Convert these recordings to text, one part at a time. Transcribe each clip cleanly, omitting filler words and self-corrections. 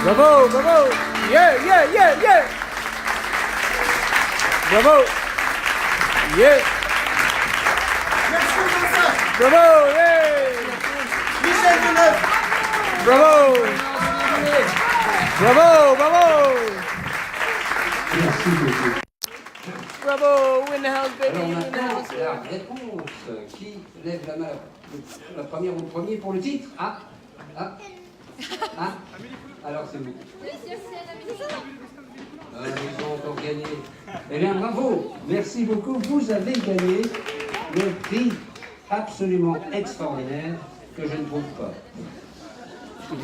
Bravo, bravo. Yeah, yeah, yeah, yeah. Bravo. Yeah. Merci Vincent. Bravo, yeah. Michel Deneuve. Bravo. Bravo, bravo. Merci beaucoup. Bravo, win the house, baby. Alors Win the maintenant, house. la réponse. Qui lève la main? La première ou le premier pour le titre? Ah. Alors c'est vous. Ils ont encore gagné. Eh bien, bravo. Merci beaucoup. Vous avez gagné le prix absolument extraordinaire que je ne trouve pas. Oui.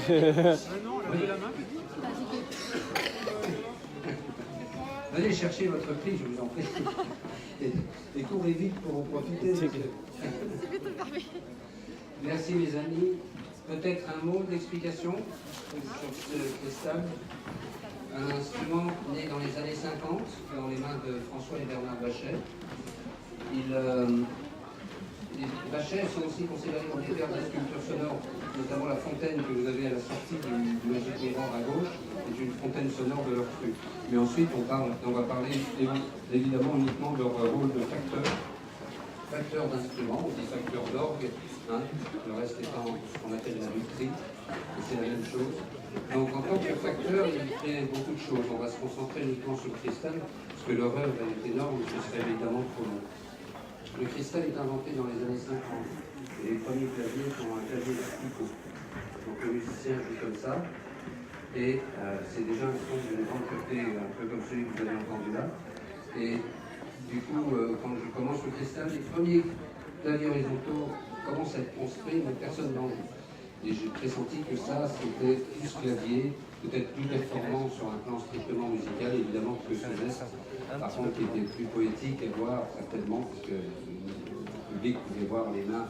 Venez chercher votre prix, je vous en prie. Et courez vite pour en profiter. Merci mes amis. Peut-être un mot d'explication sur ce cristal. Un instrument né dans les années 50, dans les mains de François et Bernard Bachet. Les Bachet sont aussi considérés comme les pères de la sculpture sonore, notamment la fontaine que vous avez à la sortie du Magic Mirror à gauche, est une fontaine sonore de leur cru. Mais ensuite, on va parler évidemment uniquement de leur rôle de facteur d'instruments, on dit facteur d'orgue, hein, le reste étant ce qu'on appelle la lutherie, et c'est la même chose. Donc en tant que facteur, il fait beaucoup de choses. On va se concentrer uniquement sur le cristal, parce que l'horreur est énorme, ce serait évidemment trop long. Le cristal est inventé dans les années 50, et les premiers claviers sont un clavier d'articot. Donc le musicien joue comme ça, et c'est déjà un son d'une grande pureté, un peu comme celui que vous avez entendu là. Et du coup, quand je commence le cristal, les premiers claviers horizontaux commencent à être construits, mais personne n'en joue. Et j'ai pressenti que ça, c'était plus clavier, peut-être plus performant sur un plan strictement musical, évidemment, que ce geste, par contre, qui était plus poétique à voir, certainement, parce que le public pouvait voir les mains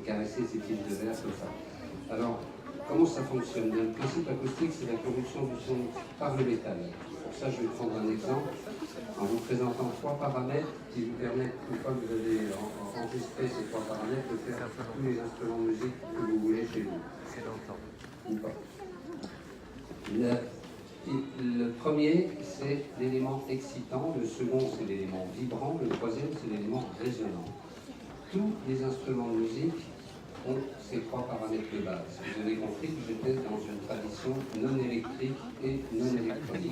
caresser ces tiges de verre comme ça. Alors, comment ça fonctionne? Le principe acoustique, c'est la conduction du son par le métal. Pour ça, je vais prendre un exemple en vous présentant trois paramètres qui vous permettent, une fois que vous avez enregistré ces trois paramètres, de faire tous les instruments de musique que vous voulez chez vous. Ou pas. Le premier, c'est l'élément excitant, le second, c'est l'élément vibrant, le troisième, c'est l'élément résonnant. Tous les instruments de musique ont ces trois paramètres de base. Vous avez compris que j'étais dans une tradition non électrique et non électronique.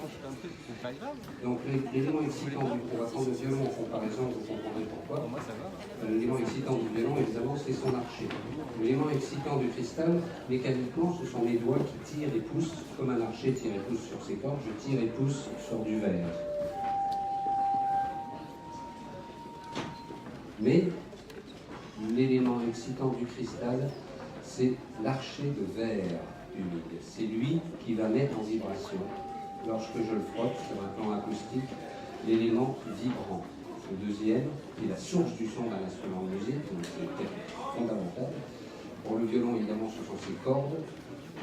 Donc l'élément excitant on va prendre le violon en comparaison, vous comprendrez pourquoi. L'élément excitant du violon, évidemment, c'est son archet. L'élément excitant du cristal, mécaniquement, ce sont mes doigts qui tirent et poussent, comme un archer tire et pousse sur ses cordes, je tire et pousse sur du verre. Mais l'élément excitant du cristal, c'est l'archet de verre humide. C'est lui qui va mettre en vibration, lorsque je le frotte sur un plan acoustique, l'élément vibrant. Le deuxième, qui est la source du son d'un instrument de musique, donc c'est fondamental. Pour le violon, évidemment, ce sont ses cordes,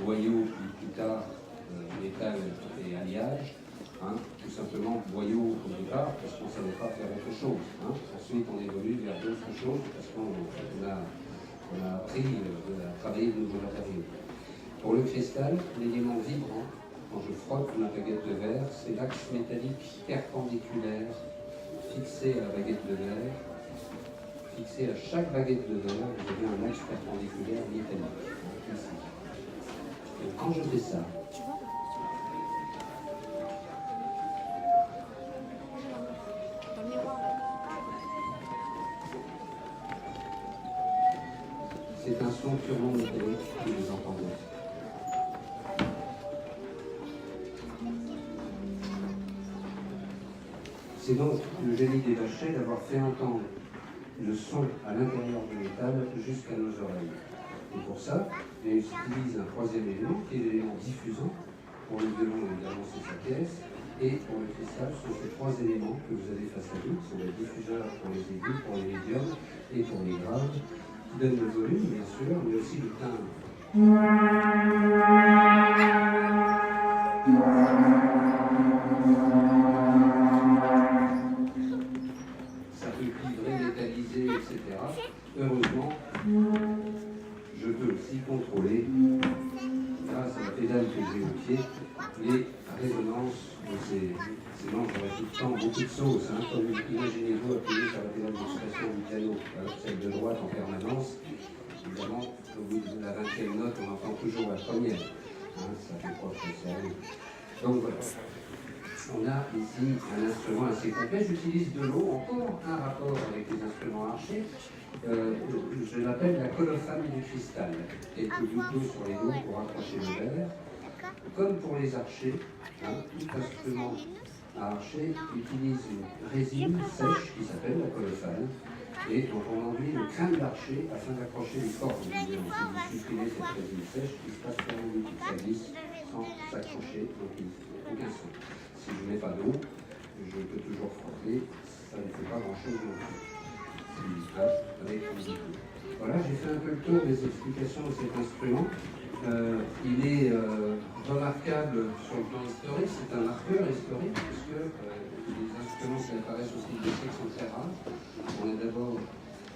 boyaux, puis plus tard, métal et alliage. Hein, tout simplement boyau au départ, parce qu'on ne savait pas faire autre chose. Hein. Ensuite, on évolue vers d'autres choses, parce qu'on a appris à travailler de nouveaux matériaux. Pour le cristal, l'élément vibrant, quand je frotte ma baguette de verre, c'est l'axe métallique perpendiculaire fixé à la baguette de verre. Fixé à chaque baguette de verre, vous avez un axe perpendiculaire métallique. Ici. Et quand je fais ça, c'est un son purement métallique que vous entendez. C'est donc le génie des Bachet d'avoir fait entendre le son à l'intérieur du métal jusqu'à nos oreilles. Et pour ça, ils utilisent un troisième élément qui est l'élément diffusant. Pour le violon, évidemment, c'est sa pièce. Et pour le cristal, ce sont ces trois éléments que vous avez face à vous. Ce sont les diffuseurs pour les aigus, pour les médiums et pour les graves, qui donnent le volume, bien sûr, mais aussi le timbre. Ça peut vibrer, métalliser, etc. Heureusement, je peux aussi contrôler, grâce à la pédale que j'ai au pied, les résonances de ces membres avec tout le temps beaucoup de sauce. Hein, comme imaginez-vous appuyer sur la pédale d'expression du piano, alors celle de droite en permanence. Évidemment, au bout de la 20e note, on entend toujours la première. Hein, ça fait proche de ça. Donc voilà. On a ici un instrument assez complet. J'utilise de l'eau, encore un rapport avec les instruments archers. Je l'appelle la colophane du cristal. Quelques gouttes d'eau sur les dos pour accrocher le verre. Comme pour les archers, hein, tout instrument à archer utilise une résine sèche qui s'appelle la colophane. Et dont on enduit le crâne d'archer afin d'accrocher les cordes. Si vous supprimez cette résine sèche, il se passe rien du tout. Ça glisse sans s'accrocher, donc il n'y a aucun son. Si je ne mets pas d'eau, je peux toujours frotter, ça ne fait pas grand-chose non plus. Voilà, j'ai fait un peu le tour des explications de cet instrument. Il est remarquable sur le plan historique, c'est un marqueur historique, puisque les instruments qui apparaissent au style de siècle sont très rares. On a d'abord,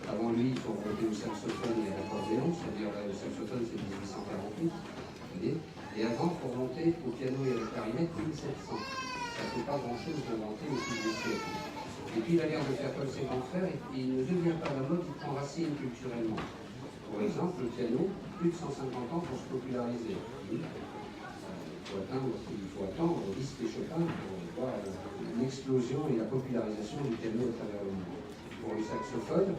avant lui, il faut remonter au saxophone et à l'accordéon, c'est-à-dire le saxophone c'est 1848, vous voyez, et avant, il faut remonter au piano et à la clarinette 1700. Ça ne fait pas grand-chose d'inventer au fil des siècles. Et puis la guerre de faire comme ses grands frères, il ne devient pas la mode, il prend racine culturellement. Pour exemple, le piano, plus de 150 ans pour se populariser. Il faut attendre Liszt et Chopin pour voir l'explosion et la popularisation du piano à travers le monde. Pour le saxophone,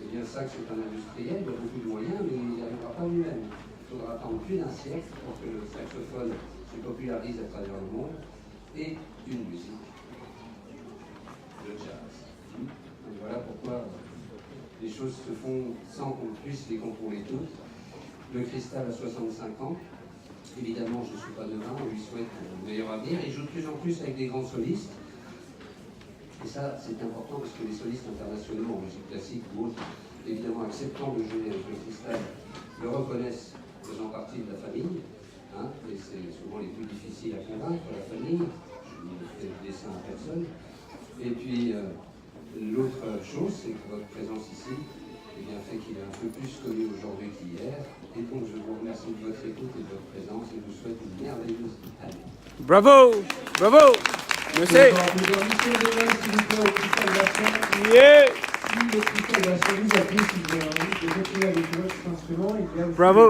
eh bien, le sax est un industriel, il a beaucoup de moyens, mais il n'y arrivera pas lui-même. Il faudra attendre plus d'un siècle pour que le saxophone se popularise à travers le monde. Et une musique, le jazz. Donc voilà pourquoi les choses se font sans qu'on puisse les contrôler toutes. Le cristal a 65 ans. Évidemment, je ne suis pas devin, on lui souhaite le meilleur avenir. Il joue de plus en plus avec des grands solistes. Et ça, c'est important parce que les solistes internationaux en musique classique ou autres, évidemment, acceptant de jouer avec le cristal, le reconnaissent faisant partie de la famille. Hein, et c'est souvent les plus difficiles à convaincre, la famille. Je ne fais le dessin à personne. Et puis, l'autre chose, c'est que votre présence ici eh bien, fait qu'il est un peu plus connu aujourd'hui qu'hier. Et donc, je vous remercie de votre écoute et de votre présence et vous souhaite une merveilleuse année. Bravo! Bravo! Merci! Yeah! Bravo!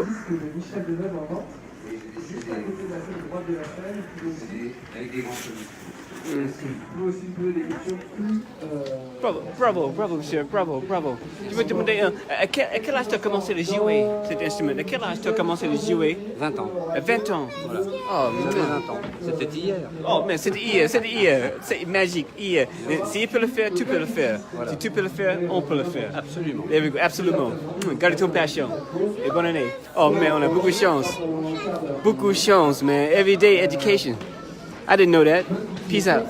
Avec des grands solistes. Bravo, bravo, bravo, monsieur, bravo, bravo. Je veux te demander, à quel âge tu as commencé à jouer cet instrument? À quel âge tu as commencé à jouer? 20 ans. 20 ans. Voilà. Oh, J'avais mais 20 ans. C'était hier. Oh, mais c'est hier, c'est magique, hier. Si il peut le faire, tu peux le faire. Voilà. Si tu peux le faire, on peut le faire. Absolument. There we go, absolument. Garde ton passion. Et bonne année. Oh, mais on a beaucoup de chance. Beaucoup de chance, man. Everyday education. I didn't know that. Peace out.